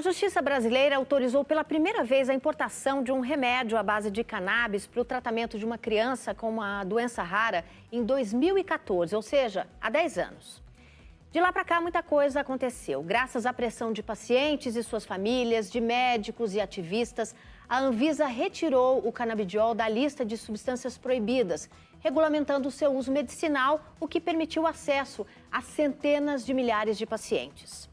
A Justiça brasileira autorizou pela primeira vez a importação de um remédio à base de cannabis para o tratamento de uma criança com uma doença rara em 2014, ou seja, há 10 anos. De lá para cá, muita coisa aconteceu. Graças à pressão de pacientes e suas famílias, de médicos e ativistas, a Anvisa retirou o canabidiol da lista de substâncias proibidas, regulamentando o seu uso medicinal, o que permitiu acesso a centenas de milhares de pacientes.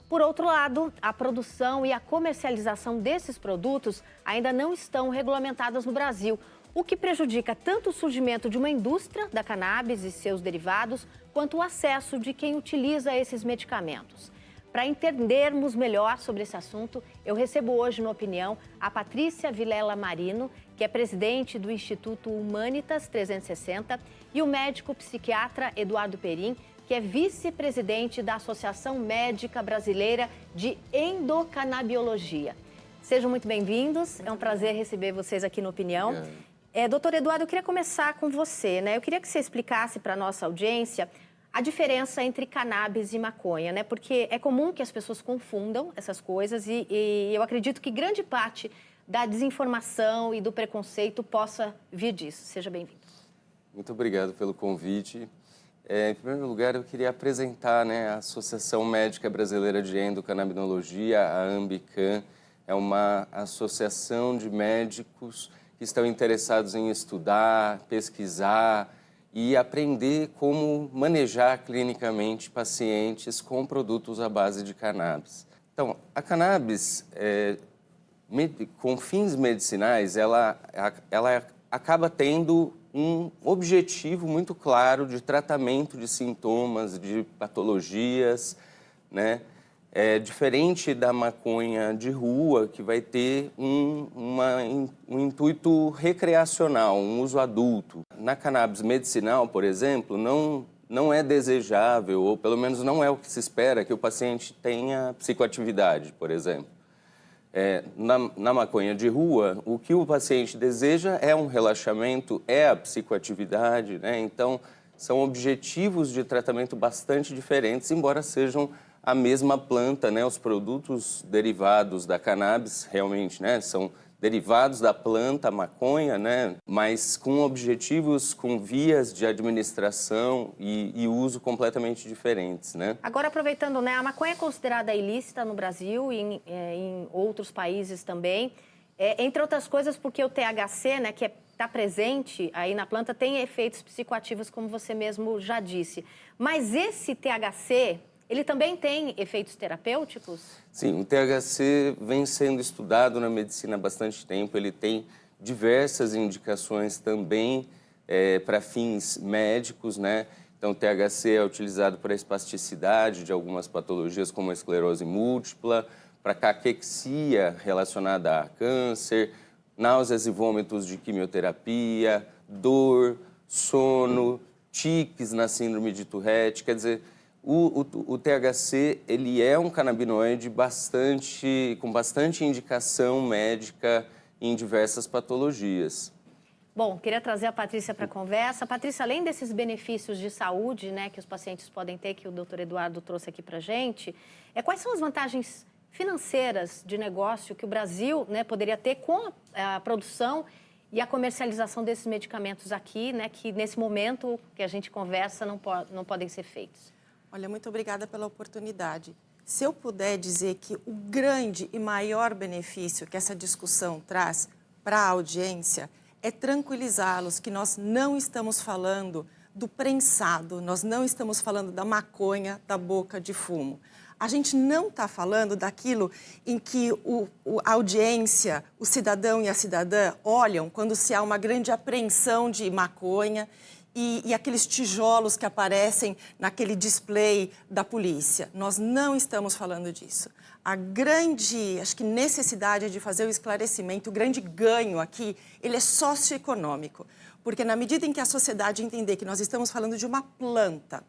Por outro lado, a produção e a comercialização desses produtos ainda não estão regulamentadas no Brasil, o que prejudica tanto o surgimento de uma indústria da cannabis e seus derivados, quanto o acesso de quem utiliza esses medicamentos. Para entendermos melhor sobre esse assunto, eu recebo hoje no Opinião a Patrícia Vilela Marino, que é presidente do Instituto Humanitas 360, e o médico psiquiatra Eduardo Perim, que é vice-presidente da Associação Médica Brasileira de Endocannabiologia. Sejam muito bem-vindos, é um prazer receber vocês aqui no Opinião. Doutor Eduardo, eu queria começar com você, né? Eu queria que você explicasse para a nossa audiência a diferença entre cannabis e maconha, né? Porque é comum que as pessoas confundam essas coisas e eu acredito que grande parte da desinformação e do preconceito possa vir disso. Seja bem-vindo. Muito obrigado pelo convite. Em primeiro lugar, eu queria apresentar, a Associação Médica Brasileira de Endocannabinologia, a AMBICAN. É uma associação de médicos que estão interessados em estudar, pesquisar e aprender como manejar clinicamente pacientes com produtos à base de cannabis. Então, a cannabis, com fins medicinais, ela acaba tendo um objetivo muito claro de tratamento de sintomas, de patologias, né? É diferente da maconha de rua, que vai ter um intuito recreacional, um uso adulto. Na cannabis medicinal, por exemplo, não é desejável, ou pelo menos não é o que se espera, que o paciente tenha psicoatividade, por exemplo. Na maconha de rua, o que o paciente deseja é um relaxamento, é a psicoatividade, né? Então, são objetivos de tratamento bastante diferentes, embora sejam a mesma planta, né? Os produtos derivados da cannabis, realmente, né? São derivados da planta, a maconha, né? Mas com objetivos, com vias de administração e uso completamente diferentes, né? Agora, aproveitando, né? A maconha é considerada ilícita no Brasil e em outros países também, entre outras coisas porque o THC, né? Que está presente aí na planta, tem efeitos psicoativos, como você mesmo já disse. Mas esse THC, ele também tem efeitos terapêuticos? Sim, o THC vem sendo estudado na medicina há bastante tempo. Ele tem diversas indicações também para fins médicos, né? Então, o THC é utilizado para a espasticidade de algumas patologias, como a esclerose múltipla, para caquexia relacionada a câncer, náuseas e vômitos de quimioterapia, dor, sono, tiques na síndrome de Tourette. Quer dizer, o THC, ele é um canabinoide com bastante indicação médica em diversas patologias. Bom, queria trazer a Patrícia para a conversa. Patrícia, além desses benefícios de saúde, né, que os pacientes podem ter, que o doutor Eduardo trouxe aqui para a gente, quais são as vantagens financeiras de negócio que o Brasil, né, poderia ter com a produção e a comercialização desses medicamentos aqui, né, que nesse momento que a gente conversa não podem ser feitos? Olha, muito obrigada pela oportunidade. Se eu puder dizer que o grande e maior benefício que essa discussão traz para a audiência é tranquilizá-los que nós não estamos falando do prensado, nós não estamos falando da maconha da boca de fumo. A gente não está falando daquilo em que a audiência, o cidadão e a cidadã olham quando se há uma grande apreensão de maconha e aqueles tijolos que aparecem naquele display da polícia. Nós não estamos falando disso. A grande, necessidade de fazer o esclarecimento, o grande ganho aqui, ele é socioeconômico. Porque na medida em que a sociedade entender que nós estamos falando de uma planta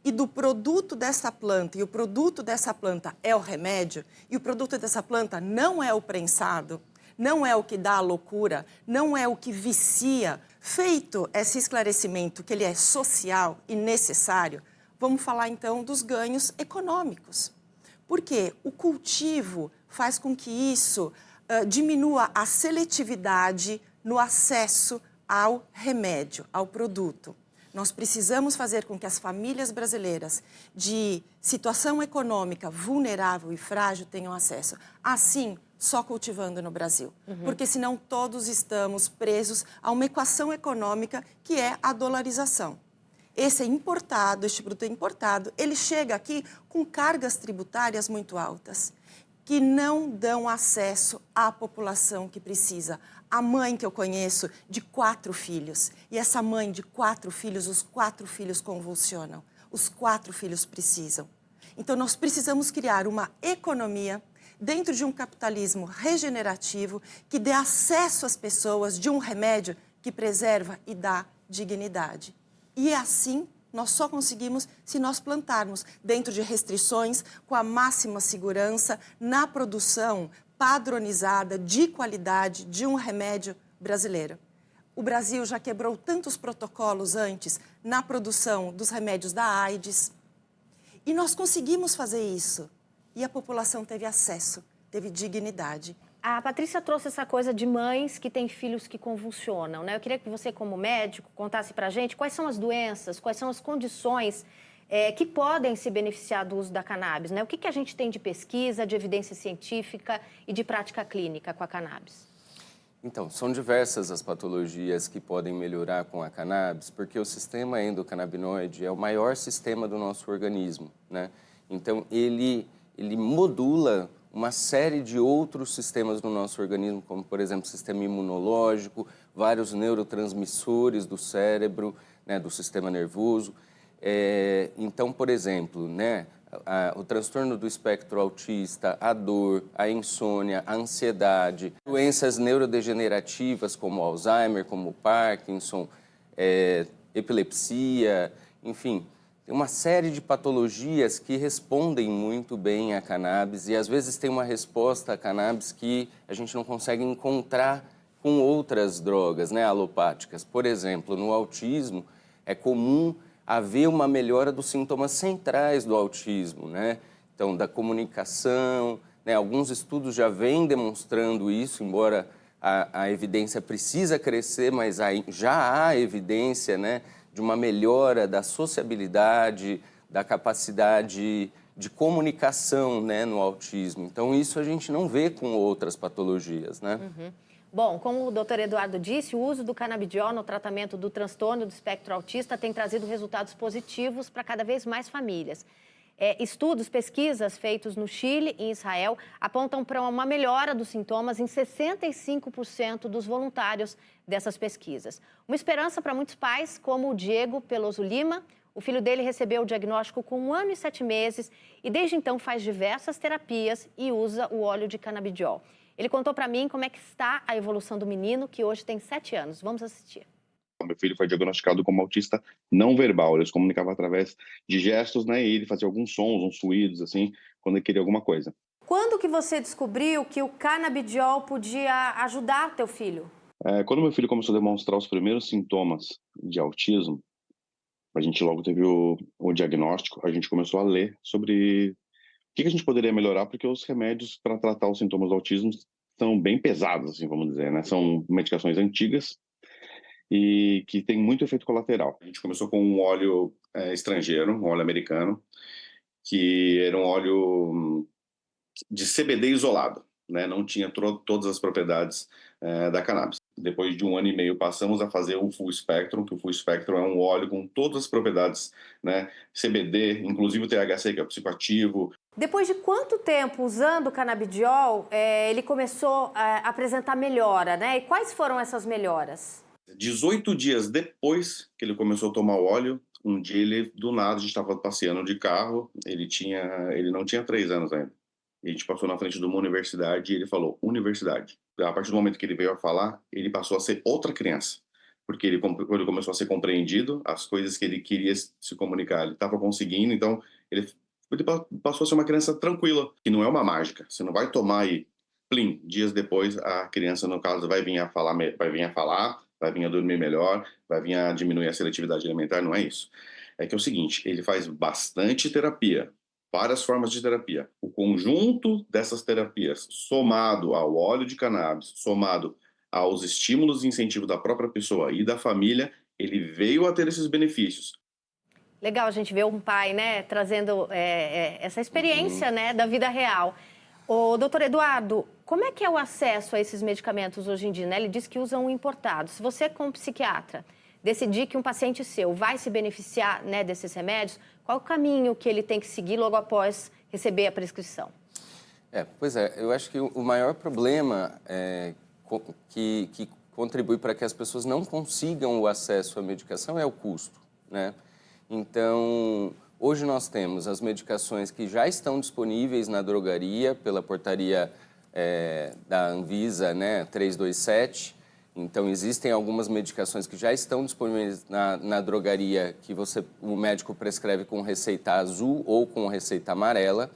e do produto dessa planta, e o produto dessa planta é o remédio, e o produto dessa planta não é o prensado, não é o que dá a loucura, não é o que vicia. Feito esse esclarecimento que ele é social e necessário, vamos falar então dos ganhos econômicos. Porque o cultivo faz com que isso diminua a seletividade no acesso ao remédio, ao produto. Nós precisamos fazer com que as famílias brasileiras de situação econômica vulnerável e frágil tenham acesso. Assim, só cultivando no Brasil. Porque senão todos estamos presos a uma equação econômica que é a dolarização. Esse é importado, este produto é importado, ele chega aqui com cargas tributárias muito altas, que não dão acesso à população que precisa. A mãe que eu conheço, de 4 filhos, e essa mãe de 4 filhos, os 4 filhos convulsionam, os 4 filhos precisam. Então, nós precisamos criar uma economia dentro de um capitalismo regenerativo que dê acesso às pessoas de um remédio que preserva e dá dignidade. E assim, nós só conseguimos se nós plantarmos dentro de restrições, com a máxima segurança, na produção padronizada, de qualidade, de um remédio brasileiro. O Brasil já quebrou tantos protocolos antes na produção dos remédios da AIDS. E nós conseguimos fazer isso. E a população teve acesso, teve dignidade. A Patrícia trouxe essa coisa de mães que têm filhos que convulsionam, né? Eu queria que você, como médico, contasse pra gente quais são as doenças, quais são as condições que podem se beneficiar do uso da cannabis, né? O que a gente tem de pesquisa, de evidência científica e de prática clínica com a cannabis? Então, são diversas as patologias que podem melhorar com a cannabis, porque o sistema endocannabinoide é o maior sistema do nosso organismo, né? Então, ele modula uma série de outros sistemas do nosso organismo, como, por exemplo, o sistema imunológico, vários neurotransmissores do cérebro, né, do sistema nervoso. Então, por exemplo, né, o transtorno do espectro autista, a dor, a insônia, a ansiedade, doenças neurodegenerativas como Alzheimer, como Parkinson, epilepsia, enfim, tem uma série de patologias que respondem muito bem à cannabis e às vezes tem uma resposta à cannabis que a gente não consegue encontrar com outras drogas, né, alopáticas. Por exemplo, no autismo é comum haver uma melhora dos sintomas centrais do autismo, né? Então, da comunicação, né? Alguns estudos já vêm demonstrando isso, embora a evidência precisa crescer, mas já há evidência, né, de uma melhora da sociabilidade, da capacidade de comunicação, né, no autismo. Então, isso a gente não vê com outras patologias, né? Bom, como o doutor Eduardo disse, o uso do canabidiol no tratamento do transtorno do espectro autista tem trazido resultados positivos para cada vez mais famílias. Estudos, pesquisas feitos no Chile e em Israel apontam para uma melhora dos sintomas em 65% dos voluntários dessas pesquisas. Uma esperança para muitos pais, como o Diego Peloso Lima. O filho dele recebeu o diagnóstico com 1 ano e 7 meses e desde então faz diversas terapias e usa o óleo de canabidiol. Ele contou para mim como é que está a evolução do menino, que hoje tem 7 anos. Vamos assistir. Meu filho foi diagnosticado como autista não verbal. Ele se comunicava através de gestos, né? E ele fazia alguns sons, uns ruídos, assim, quando ele queria alguma coisa. Quando que você descobriu que o canabidiol podia ajudar teu filho? Quando meu filho começou a demonstrar os primeiros sintomas de autismo, a gente logo teve o diagnóstico, a gente começou a ler sobre o que a gente poderia melhorar, porque os remédios para tratar os sintomas do autismo são bem pesados, assim, vamos dizer, né? São medicações antigas e que tem muito efeito colateral. A gente começou com um óleo estrangeiro, um óleo americano, que era um óleo de CBD isolado, né? Não tinha todas as propriedades da cannabis. Depois de 1 ano e meio, passamos a fazer o Full Spectrum, que o Full Spectrum é um óleo com todas as propriedades, né? CBD, inclusive o THC, que é o psicoativo. Depois de quanto tempo usando o canabidiol, ele começou a apresentar melhora, né? E quais foram essas melhoras? 18 dias depois que ele começou a tomar o óleo, um dia ele, do nada, a gente estava passeando de carro, ele não tinha 3 anos ainda. E a gente passou na frente de uma universidade e ele falou, universidade. A partir do momento que ele veio a falar, ele passou a ser outra criança. Porque ele começou a ser compreendido, as coisas que ele queria se comunicar, ele estava conseguindo, então ele passou a ser uma criança tranquila, que não é uma mágica. Você não vai tomar e, plim, dias depois, a criança, no caso, vai vir a falar, vai vir a dormir melhor, vai vir a diminuir a seletividade alimentar, não é isso. É que é o seguinte, ele faz bastante terapia, várias formas de terapia. O conjunto dessas terapias, somado ao óleo de cannabis, somado aos estímulos e incentivos da própria pessoa e da família, ele veio a ter esses benefícios. Legal a gente ver um pai, né, trazendo essa experiência, né, da vida real. O doutor Eduardo, como é que é o acesso a esses medicamentos hoje em dia? Né? Ele diz que usam importados. Se você, como psiquiatra, decidir que um paciente seu vai se beneficiar, né, desses remédios, qual o caminho que ele tem que seguir logo após receber a prescrição? Pois é, eu acho que o maior problema que contribui para que as pessoas não consigam o acesso à medicação é o custo, né? Então, hoje nós temos as medicações que já estão disponíveis na drogaria pela portaria da Anvisa, né, 327. Então, existem algumas medicações que já estão disponíveis na drogaria que o médico prescreve com receita azul ou com receita amarela.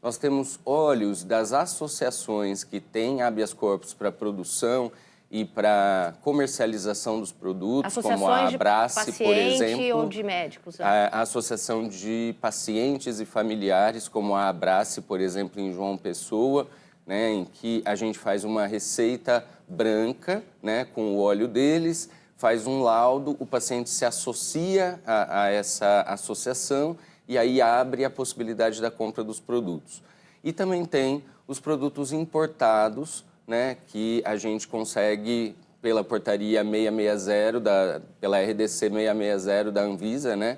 Nós temos óleos das associações que têm habeas corpus para produção e para comercialização dos produtos, como a Abrace, por exemplo, ou de médicos? A Associação de Pacientes e Familiares, como a Abrace, por exemplo, em João Pessoa, né, em que a gente faz uma receita branca, né, com o óleo deles, faz um laudo, o paciente se associa a essa associação e aí abre a possibilidade da compra dos produtos. E também tem os produtos importados, né, que a gente consegue pela portaria 660, pela RDC 660 da Anvisa, né,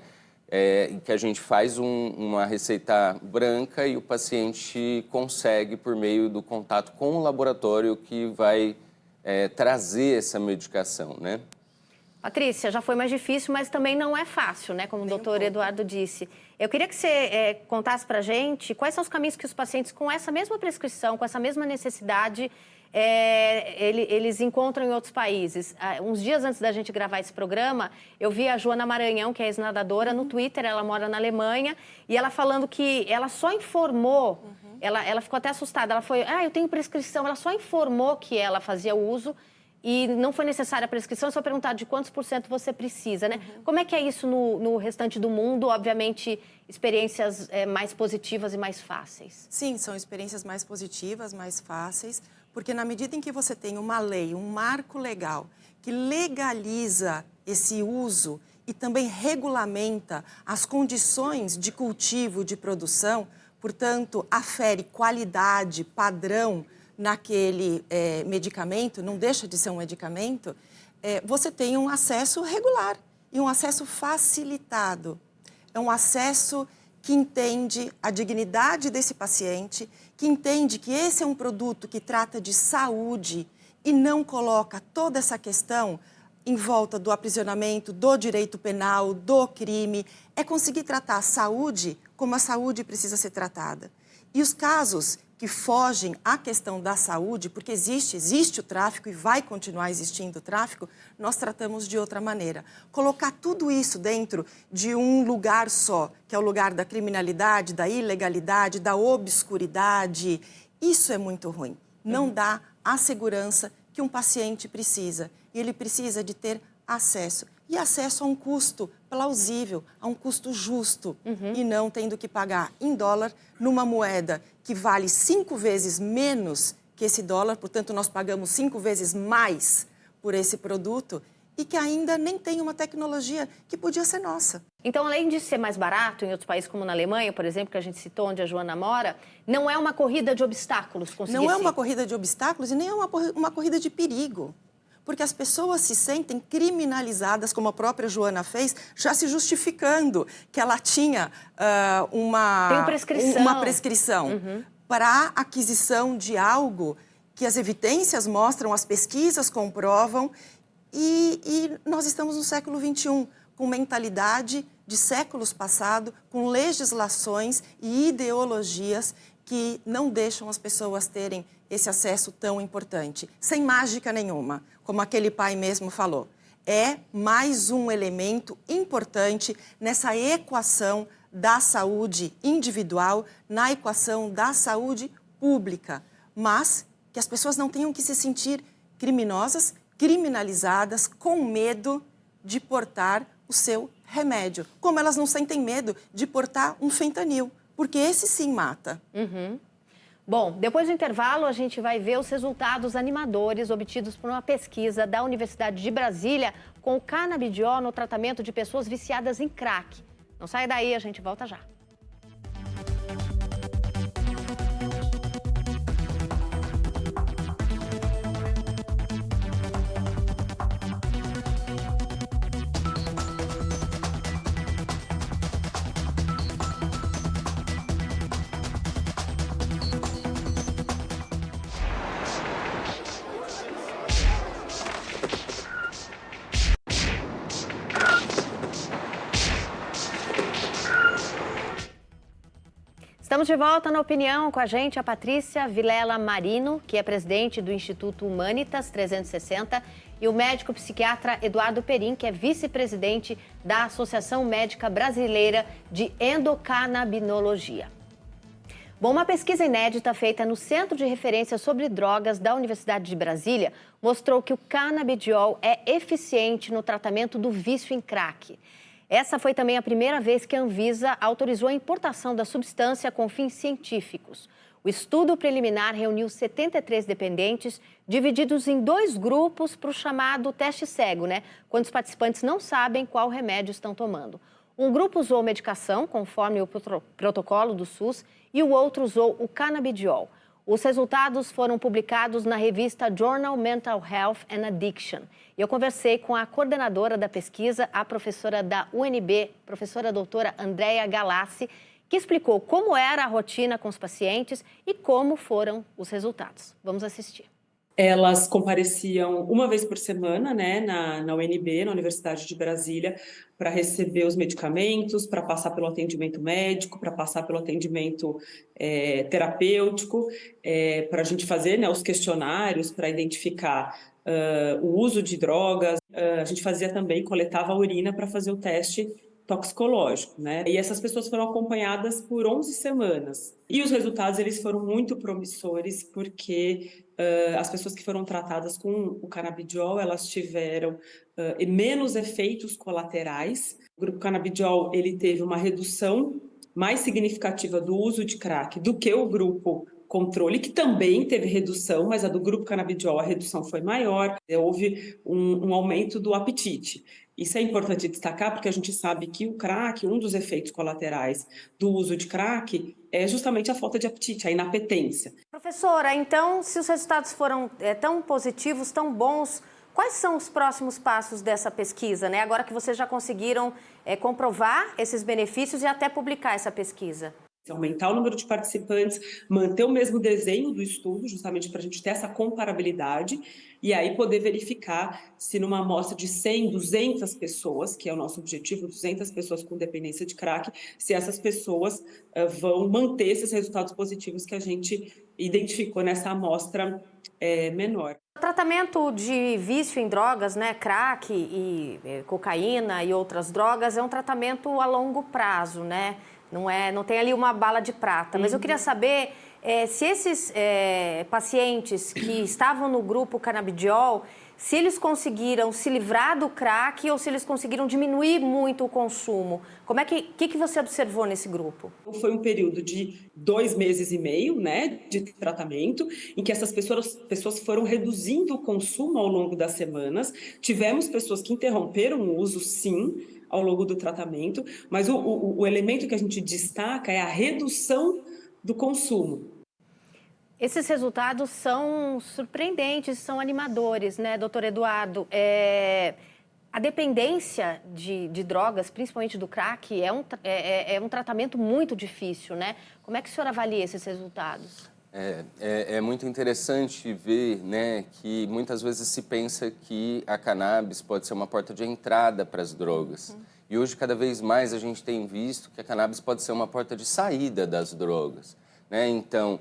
que a gente faz uma receita branca e o paciente consegue, por meio do contato com o laboratório que vai trazer essa medicação, né? Patrícia, já foi mais difícil, mas também não é fácil, né? Como o doutor Eduardo disse. Eu queria que você contasse para a gente quais são os caminhos que os pacientes com essa mesma prescrição, com essa mesma necessidade, eles encontram em outros países. Uns dias antes da gente gravar esse programa, eu vi a Joana Maranhão, que é ex-nadadora, no Twitter, ela mora na Alemanha, e ela falando que ela só informou, ela ficou até assustada, ela foi, eu tenho prescrição, ela só informou que ela fazia uso e não foi necessária a prescrição, é só perguntar de quantos % você precisa, né? Como é que é isso no restante do mundo? Obviamente, experiências mais positivas e mais fáceis. Sim, são experiências mais positivas, mais fáceis, porque na medida em que você tem uma lei, um marco legal, que legaliza esse uso e também regulamenta as condições de cultivo, de produção, portanto, afere qualidade, padrão naquele medicamento, não deixa de ser um medicamento, você tem um acesso regular e um acesso facilitado. É um acesso que entende a dignidade desse paciente, que entende que esse é um produto que trata de saúde e não coloca toda essa questão em volta do aprisionamento, do direito penal, do crime. É conseguir tratar a saúde como a saúde precisa ser tratada. E os casos que fogem à questão da saúde, porque existe o tráfico e vai continuar existindo o tráfico, nós tratamos de outra maneira. Colocar tudo isso dentro de um lugar só, que é o lugar da criminalidade, da ilegalidade, da obscuridade, isso é muito ruim. Não dá a segurança que um paciente precisa. E ele precisa de ter acesso. E acesso a um custo plausível, a um custo justo, e não tendo que pagar em dólar numa moeda que vale 5 vezes menos que esse dólar, portanto, nós pagamos 5 vezes mais por esse produto e que ainda nem tem uma tecnologia que podia ser nossa. Então, além de ser mais barato em outros países, como na Alemanha, por exemplo, que a gente citou, onde a Joana mora, não é uma corrida de obstáculos conseguir Não é uma corrida de obstáculos e nem é uma corrida de perigo. Porque as pessoas se sentem criminalizadas, como a própria Joana fez, já se justificando que ela tinha uma prescrição para aquisição de algo que as evidências mostram, as pesquisas comprovam, e nós estamos no século XXI, com mentalidade de séculos passados, com legislações e ideologias que não deixam as pessoas terem esse acesso tão importante, sem mágica nenhuma, como aquele pai mesmo falou. É mais um elemento importante nessa equação da saúde individual, na equação da saúde pública, mas que as pessoas não tenham que se sentir criminosas, criminalizadas, com medo de portar o seu remédio, como elas não sentem medo de portar um fentanil, porque esse sim mata. Bom, depois do intervalo, a gente vai ver os resultados animadores obtidos por uma pesquisa da Universidade de Brasília com o canabidiol no tratamento de pessoas viciadas em crack. Não sai daí, a gente volta já. Estamos de volta na Opinião, com a gente a Patrícia Vilela Marino, que é presidente do Instituto Humanitas 360, e o médico psiquiatra Eduardo Perim, que é vice-presidente da Associação Médica Brasileira de Endocannabinologia. Bom, uma pesquisa inédita feita no Centro de Referência sobre Drogas da Universidade de Brasília mostrou que o canabidiol é eficiente no tratamento do vício em crack. Essa foi também a primeira vez que a Anvisa autorizou a importação da substância com fins científicos. O estudo preliminar reuniu 73 dependentes, divididos em 2 grupos para o chamado teste cego, quando os participantes não sabem qual remédio estão tomando. Um grupo usou medicação, conforme o protocolo do SUS, e o outro usou o canabidiol. Os resultados foram publicados na revista Journal Mental Health and Addiction. E eu conversei com a coordenadora da pesquisa, a professora da UNB, professora doutora Andréia Galassi, que explicou como era a rotina com os pacientes e como foram os resultados. Vamos assistir. Elas compareciam uma vez por semana, na UNB, na Universidade de Brasília, para receber os medicamentos, para passar pelo atendimento médico, para passar pelo atendimento terapêutico, para a gente fazer os questionários para identificar o uso de drogas. A gente fazia também, coletava a urina para fazer o teste toxicológico, E essas pessoas foram acompanhadas por 11 semanas. E os resultados eles foram muito promissores, porque as pessoas que foram tratadas com o canabidiol, elas tiveram menos efeitos colaterais. O grupo canabidiol ele teve uma redução mais significativa do uso de crack do que o grupo controle, que também teve redução, mas a do grupo canabidiol a redução foi maior. Houve um aumento do apetite. Isso é importante destacar porque a gente sabe que o crack, um dos efeitos colaterais do uso de crack é justamente a falta de apetite, a inapetência. Professora, então, se os resultados foram tão positivos, tão bons, quais são os próximos passos dessa pesquisa, Agora que vocês já conseguiram comprovar esses benefícios e até publicar essa pesquisa? Aumentar o número de participantes, manter o mesmo desenho do estudo, justamente para a gente ter essa comparabilidade, e aí poder verificar se numa amostra de 100, 200 pessoas, que é o nosso objetivo, 200 pessoas com dependência de crack, se essas pessoas vão manter esses resultados positivos que a gente identificou nessa amostra menor. O tratamento de vício em drogas, crack e cocaína e outras drogas, é um tratamento a longo prazo, Não tem ali uma bala de prata. Mas eu queria saber se esses pacientes que estavam no grupo canabidiol, se eles conseguiram se livrar do crack ou se eles conseguiram diminuir muito o consumo. Que você observou nesse grupo? Foi um período de 2 meses e meio, de tratamento, em que essas pessoas foram reduzindo o consumo ao longo das semanas. Tivemos pessoas que interromperam o uso, sim, ao longo do tratamento, mas o elemento que a gente destaca é a redução do consumo. Esses resultados são surpreendentes, são animadores, doutor Eduardo? A dependência de drogas, principalmente do crack, é um tratamento muito difícil, Como é que o senhor avalia esses resultados? É muito interessante ver, que muitas vezes se pensa que a cannabis pode ser uma porta de entrada para as drogas. E hoje, cada vez mais, a gente tem visto que a cannabis pode ser uma porta de saída das drogas, Então,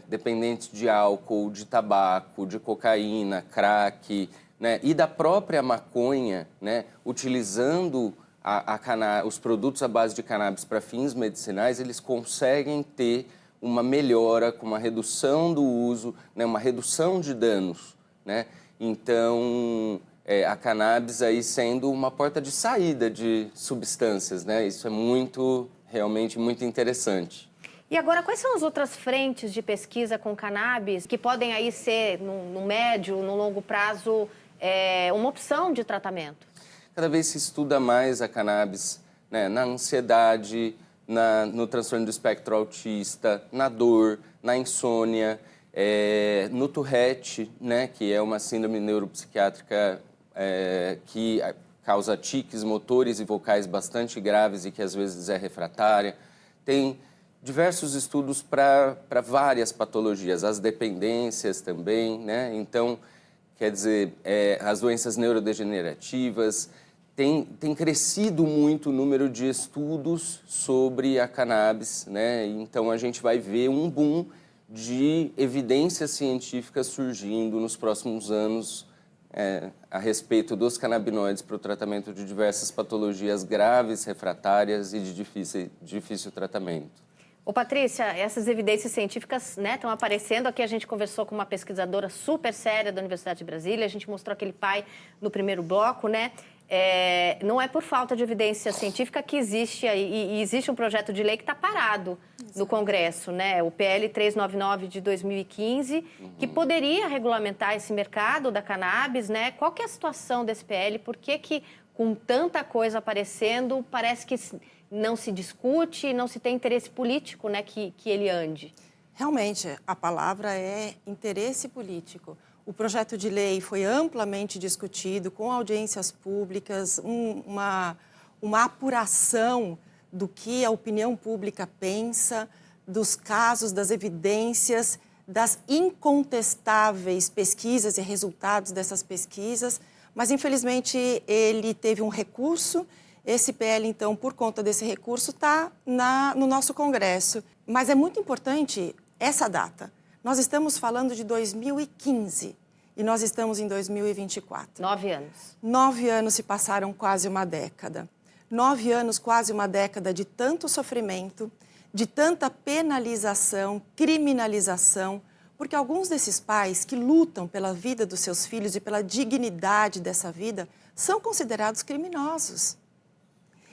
dependentes de álcool, de tabaco, de cocaína, crack, e da própria maconha, utilizando os produtos à base de cannabis para fins medicinais, eles conseguem ter uma melhora, com uma redução do uso, uma redução de danos, Então, a cannabis aí sendo uma porta de saída de substâncias, Isso é muito realmente muito interessante. E agora, quais são as outras frentes de pesquisa com cannabis que podem aí ser, no médio, no longo prazo, uma opção de tratamento? Cada vez se estuda mais a cannabis, né, na ansiedade, no transtorno do espectro autista, na dor, na insônia, no Tourette, né, que é uma síndrome neuropsiquiátrica que causa tiques motores e vocais bastante graves e que às vezes é refratária. Tem diversos estudos para várias patologias, as dependências também, né? Então, quer dizer, as doenças neurodegenerativas. Tem crescido muito o número de estudos sobre a cannabis, né? Então, a gente vai ver um boom de evidências científicas surgindo nos próximos anos a respeito dos canabinoides para o tratamento de diversas patologias graves, refratárias e de difícil tratamento. Ô, Patrícia, essas evidências científicas, né, estão aparecendo. Aqui a gente conversou com uma pesquisadora super séria da Universidade de Brasília, a gente mostrou aquele pai no primeiro bloco, né? Não é por falta de evidência científica que existe, e existe um projeto de lei que está parado no Congresso, né? O PL 399 de 2015, que poderia regulamentar esse mercado da cannabis, né? Qual que é a situação desse PL? Por que com tanta coisa aparecendo, parece que não se discute, não se tem interesse político, né, que ele ande? Realmente, a palavra é interesse político. O projeto de lei foi amplamente discutido, com audiências públicas, uma apuração do que a opinião pública pensa, dos casos, das evidências, das incontestáveis pesquisas e resultados dessas pesquisas, mas, infelizmente, ele teve um recurso. Esse PL, então, por conta desse recurso, está no nosso Congresso. Mas é muito importante essa data. Nós estamos falando de 2015 e nós estamos em 2024. 9 anos. 9 anos se passaram, quase uma década. 9 anos, quase uma década de tanto sofrimento, de tanta penalização, criminalização, porque alguns desses pais que lutam pela vida dos seus filhos e pela dignidade dessa vida são considerados criminosos.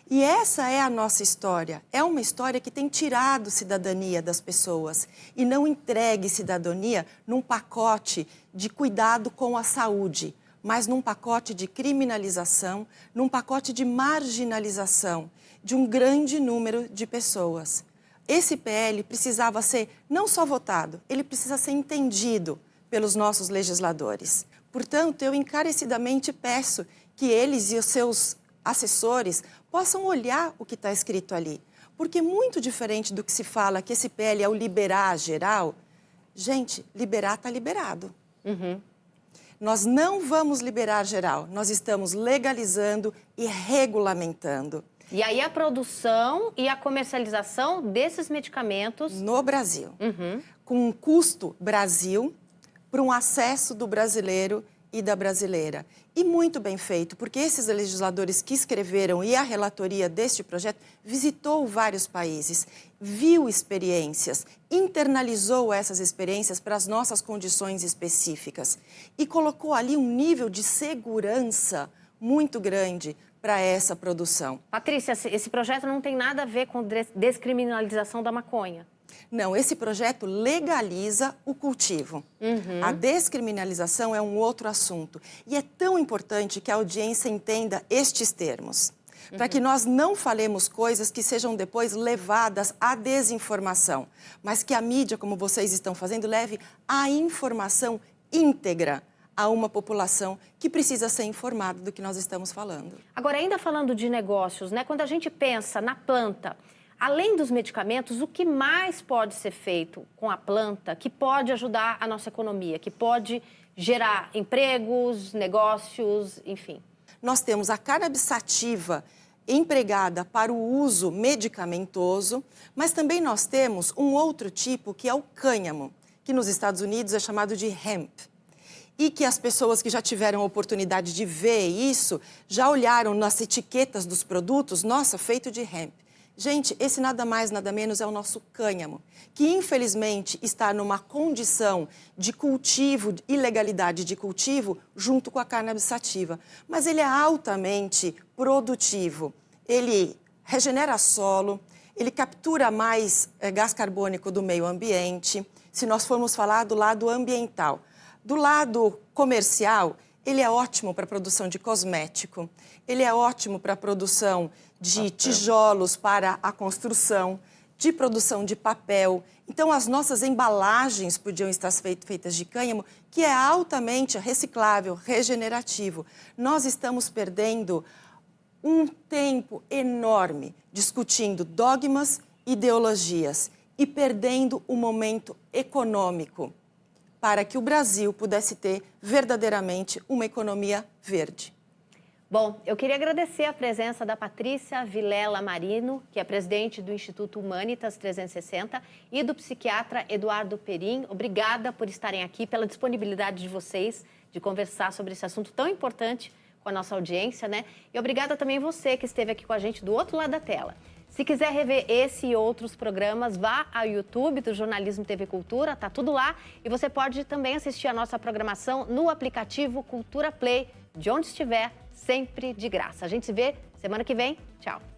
E essa é a nossa história. É uma história que tem tirado cidadania das pessoas e não entregue cidadania num pacote de cuidado com a saúde, mas num pacote de criminalização, num pacote de marginalização de um grande número de pessoas. Esse PL precisava ser não só votado, ele precisa ser entendido pelos nossos legisladores. Portanto, eu encarecidamente peço que eles e os seus assessores possam olhar o que está escrito ali. Porque muito diferente do que se fala que esse PL é o liberar geral, gente, liberar está liberado. Nós não vamos liberar geral, nós estamos legalizando e regulamentando. E aí a produção e a comercialização desses medicamentos no Brasil, com um custo Brasil, para um acesso do brasileiro e da brasileira. E muito bem feito, porque esses legisladores que escreveram e a relatoria deste projeto visitou vários países, viu experiências, internalizou essas experiências para as nossas condições específicas e colocou ali um nível de segurança muito grande para essa produção. Patrícia, esse projeto não tem nada a ver com descriminalização da maconha. Não, esse projeto legaliza o cultivo. A descriminalização é um outro assunto. E é tão importante que a audiência entenda estes termos, para que nós não falemos coisas que sejam depois levadas à desinformação, mas que a mídia, como vocês estão fazendo, leve a informação íntegra a uma população que precisa ser informada do que nós estamos falando. Agora, ainda falando de negócios, né? Quando a gente pensa na planta, além dos medicamentos, o que mais pode ser feito com a planta que pode ajudar a nossa economia, que pode gerar empregos, negócios, enfim? Nós temos a cannabis sativa empregada para o uso medicamentoso, mas também nós temos um outro tipo que é o cânhamo, que nos Estados Unidos é chamado de hemp. E que as pessoas que já tiveram a oportunidade de ver isso, já olharam nas etiquetas dos produtos, nossa, feito de hemp. Gente, esse nada mais, nada menos é o nosso cânhamo, que infelizmente está numa condição de cultivo, ilegalidade de cultivo, junto com a cannabis sativa. Mas ele é altamente produtivo, ele regenera solo, ele captura mais gás carbônico do meio ambiente. Se nós formos falar do lado ambiental. Do lado comercial, ele é ótimo para a produção de cosmético, ele é ótimo para a produção de tijolos para a construção, de produção de papel. Então, as nossas embalagens podiam estar feitas de cânhamo, que é altamente reciclável, regenerativo. Nós estamos perdendo um tempo enorme discutindo dogmas, ideologias e perdendo o momento econômico para que o Brasil pudesse ter verdadeiramente uma economia verde. Bom, eu queria agradecer a presença da Patrícia Vilela Marino, que é presidente do Instituto Humanitas 360, e do psiquiatra Eduardo Perim. Obrigada por estarem aqui, pela disponibilidade de vocês de conversar sobre esse assunto tão importante com a nossa audiência, né? E obrigada também você que esteve aqui com a gente do outro lado da tela. Se quiser rever esse e outros programas, vá ao YouTube do Jornalismo TV Cultura, tá tudo lá. E você pode também assistir a nossa programação no aplicativo Cultura Play, de onde estiver, sempre de graça. A gente se vê semana que vem. Tchau.